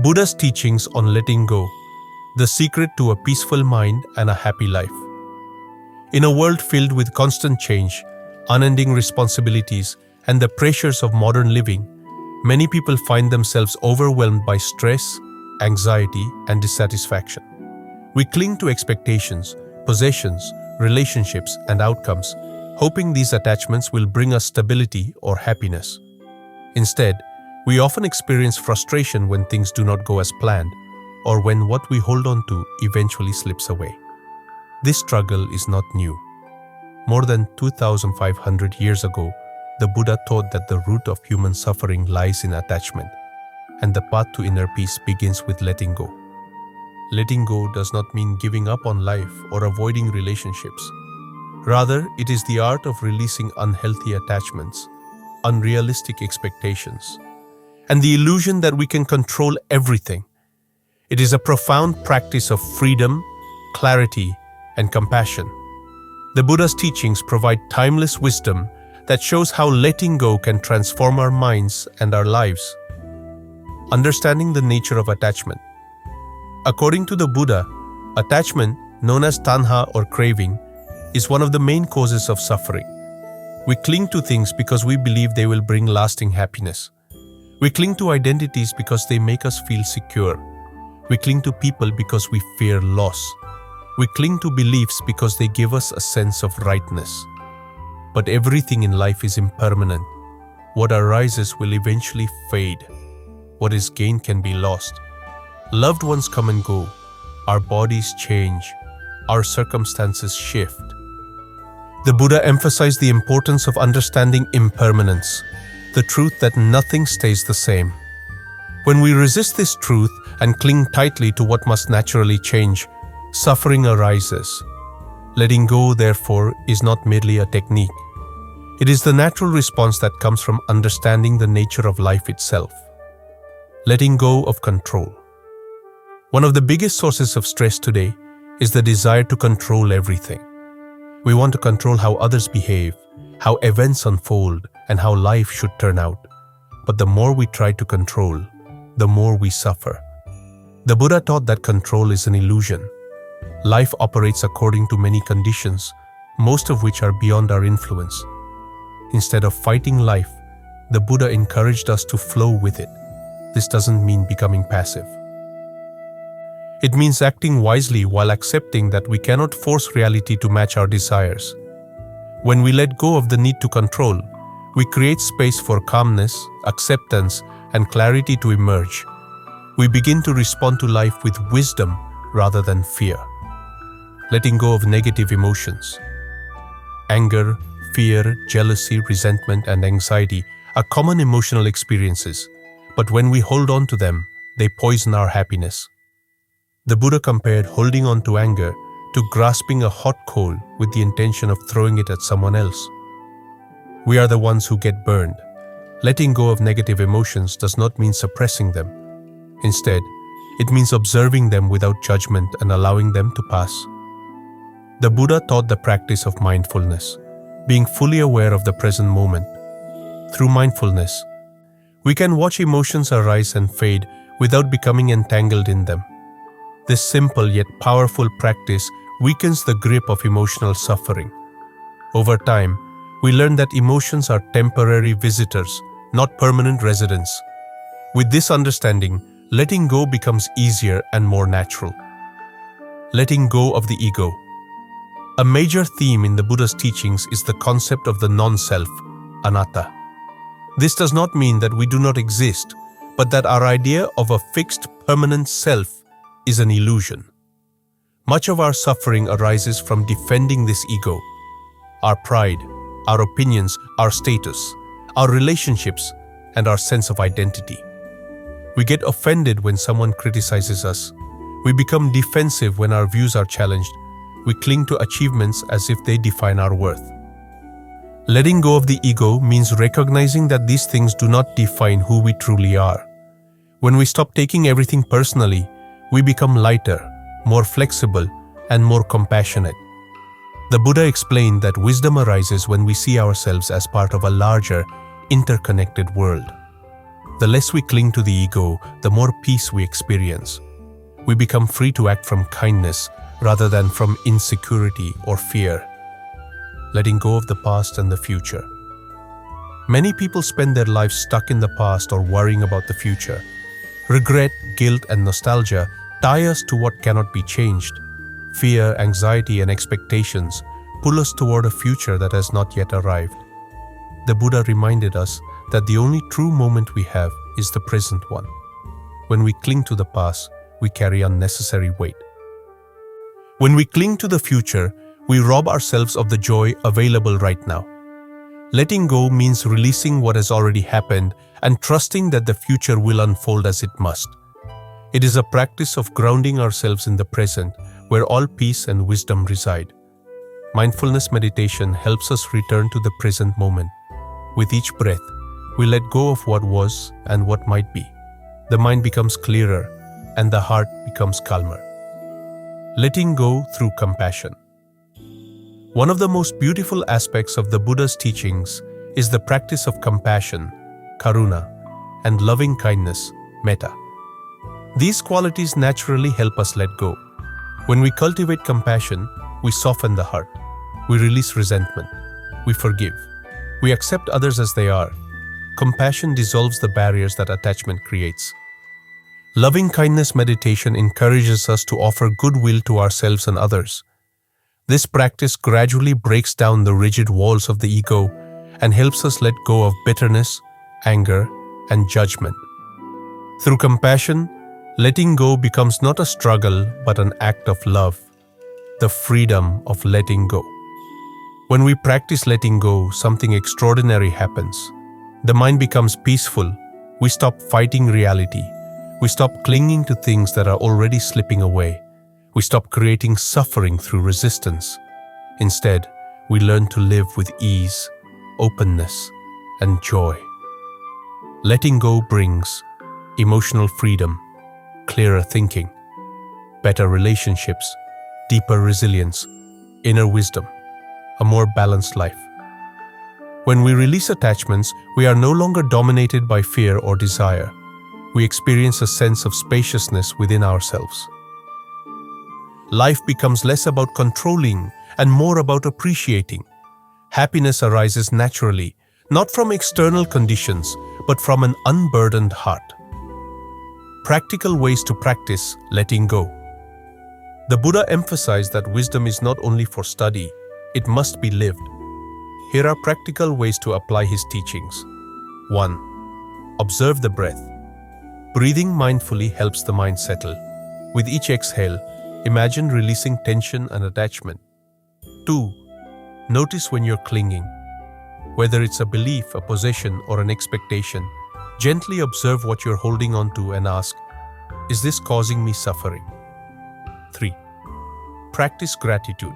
Buddha's teachings on letting go, the secret to a peaceful mind and a happy life. In a world filled with constant change, unending responsibilities, and the pressures of modern living, many people find themselves overwhelmed by stress, anxiety, and dissatisfaction. We cling to expectations, possessions, relationships, and outcomes, hoping these attachments will bring us stability or happiness. Instead, we often experience frustration when things do not go as planned, or when what we hold on to eventually slips away. This struggle is not new. More than 2,500 years ago, the Buddha taught that the root of human suffering lies in attachment, and the path to inner peace begins with letting go. Letting go does not mean giving up on life or avoiding relationships. Rather, it is the art of releasing unhealthy attachments, unrealistic expectations, and the illusion that we can control everything. It is a profound practice of freedom, clarity, and compassion. The Buddha's teachings provide timeless wisdom that shows how letting go can transform our minds and our lives. Understanding the nature of attachment. According to the Buddha, attachment, known as tanha or craving, is one of the main causes of suffering. We cling to things because we believe they will bring lasting happiness. We cling to identities because they make us feel secure. We cling to people because we fear loss. We cling to beliefs because they give us a sense of rightness. But everything in life is impermanent. What arises will eventually fade. What is gained can be lost. Loved ones come and go. Our bodies change. Our circumstances shift. The Buddha emphasized the importance of understanding impermanence, the truth that nothing stays the same. When we resist this truth and cling tightly to what must naturally change, suffering arises. Letting go, therefore, is not merely a technique. It is the natural response that comes from understanding the nature of life itself. Letting go of control. One of the biggest sources of stress today is the desire to control everything. We want to control how others behave, how events unfold, and how life should turn out. But the more we try to control, the more we suffer. The Buddha taught that control is an illusion. Life operates according to many conditions, most of which are beyond our influence. Instead of fighting life, the Buddha encouraged us to flow with it. This doesn't mean becoming passive. It means acting wisely while accepting that we cannot force reality to match our desires. When we let go of the need to control, we create space for calmness, acceptance, and clarity to emerge. We begin to respond to life with wisdom rather than fear. Letting go of negative emotions. Anger, fear, jealousy, resentment, and anxiety are common emotional experiences, but when we hold on to them, they poison our happiness. The Buddha compared holding on to anger to grasping a hot coal with the intention of throwing it at someone else. We are the ones who get burned. Letting go of negative emotions does not mean suppressing them. Instead, it means observing them without judgment and allowing them to pass. The Buddha taught the practice of mindfulness, being fully aware of the present moment. Through mindfulness, we can watch emotions arise and fade without becoming entangled in them. This simple yet powerful practice weakens the grip of emotional suffering. Over time, we learn that emotions are temporary visitors, not permanent residents. With this understanding, letting go becomes easier and more natural. Letting go of the ego. A major theme in the Buddha's teachings is the concept of the non-self, anatta. This does not mean that we do not exist, but that our idea of a fixed, permanent self is an illusion. Much of our suffering arises from defending this ego. Our pride, our opinions, our status, our relationships, and our sense of identity. We get offended when someone criticizes us. We become defensive when our views are challenged. We cling to achievements as if they define our worth. Letting go of the ego means recognizing that these things do not define who we truly are. When we stop taking everything personally, we become lighter, more flexible, and more compassionate. The Buddha explained that wisdom arises when we see ourselves as part of a larger, interconnected world. The less we cling to the ego, the more peace we experience. We become free to act from kindness rather than from insecurity or fear, letting go of the past and the future. Many people spend their lives stuck in the past or worrying about the future. Regret, guilt, and nostalgia tie us to what cannot be changed. Fear, anxiety, and expectations pull us toward a future that has not yet arrived. The Buddha reminded us that the only true moment we have is the present one. When we cling to the past, we carry unnecessary weight. When we cling to the future, we rob ourselves of the joy available right now. Letting go means releasing what has already happened and trusting that the future will unfold as it must. It is a practice of grounding ourselves in the present, where all peace and wisdom reside. Mindfulness meditation helps us return to the present moment. With each breath, we let go of what was and what might be. The mind becomes clearer and the heart becomes calmer. Letting go through compassion. One of the most beautiful aspects of the Buddha's teachings is the practice of compassion, karuna, and loving kindness, metta. These qualities naturally help us let go. When we cultivate compassion, we soften the heart. We release resentment. We forgive. We accept others as they are. Compassion dissolves the barriers that attachment creates. Loving kindness meditation encourages us to offer goodwill to ourselves and others. This practice gradually breaks down the rigid walls of the ego and helps us let go of bitterness, anger, and judgment. Through compassion, letting go becomes not a struggle but an act of love, the freedom of letting go. When we practice letting go, something extraordinary happens. The mind becomes peaceful. We stop fighting reality. We stop clinging to things that are already slipping away. We stop creating suffering through resistance. Instead, we learn to live with ease, openness, and joy. Letting go brings emotional freedom, clearer thinking, better relationships, deeper resilience, inner wisdom, a more balanced life. When we release attachments, we are no longer dominated by fear or desire. We experience a sense of spaciousness within ourselves. Life becomes less about controlling and more about appreciating. Happiness arises naturally, not from external conditions, but from an unburdened heart. Practical ways to practice letting go. The Buddha emphasized that wisdom is not only for study, it must be lived. Here are practical ways to apply his teachings. 1. Observe the breath. Breathing mindfully helps the mind settle. With each exhale, imagine releasing tension and attachment. 2. Notice when you're clinging. Whether it's a belief, a possession, or an expectation, gently observe what you're holding on to and ask, is this causing me suffering? 3. Practice gratitude.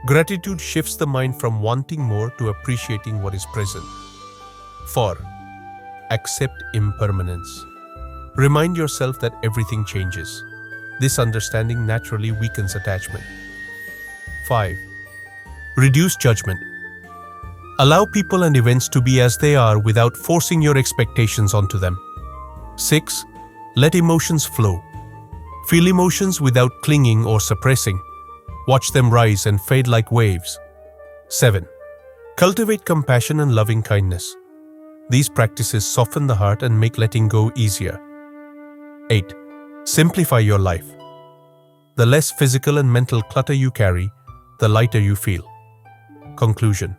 Gratitude shifts the mind from wanting more to appreciating what is present. 4. Accept impermanence. Remind yourself that everything changes. This understanding naturally weakens attachment. 5. Reduce judgment. Allow people and events to be as they are without forcing your expectations onto them. 6. Let emotions flow. Feel emotions without clinging or suppressing. Watch them rise and fade like waves. 7. Cultivate compassion and loving kindness. These practices soften the heart and make letting go easier. 8. Simplify your life. The less physical and mental clutter you carry, the lighter you feel. Conclusion.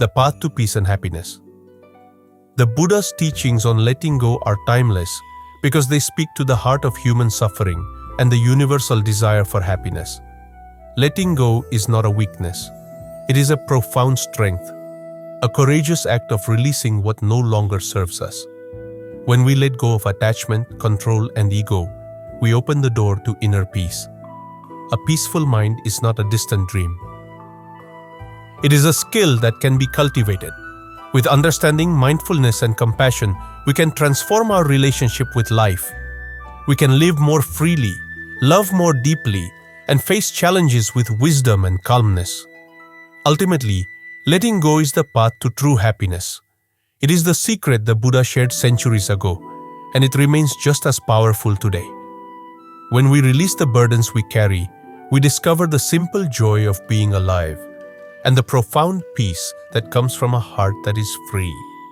The path to peace and happiness. The Buddha's teachings on letting go are timeless because they speak to the heart of human suffering and the universal desire for happiness. Letting go is not a weakness. It is a profound strength, a courageous act of releasing what no longer serves us. When we let go of attachment, control, and ego, we open the door to inner peace. A peaceful mind is not a distant dream. It is a skill that can be cultivated. With understanding, mindfulness, and compassion, we can transform our relationship with life. We can live more freely, love more deeply, and face challenges with wisdom and calmness. Ultimately, letting go is the path to true happiness. It is the secret the Buddha shared centuries ago, and it remains just as powerful today. When we release the burdens we carry, we discover the simple joy of being alive and the profound peace that comes from a heart that is free.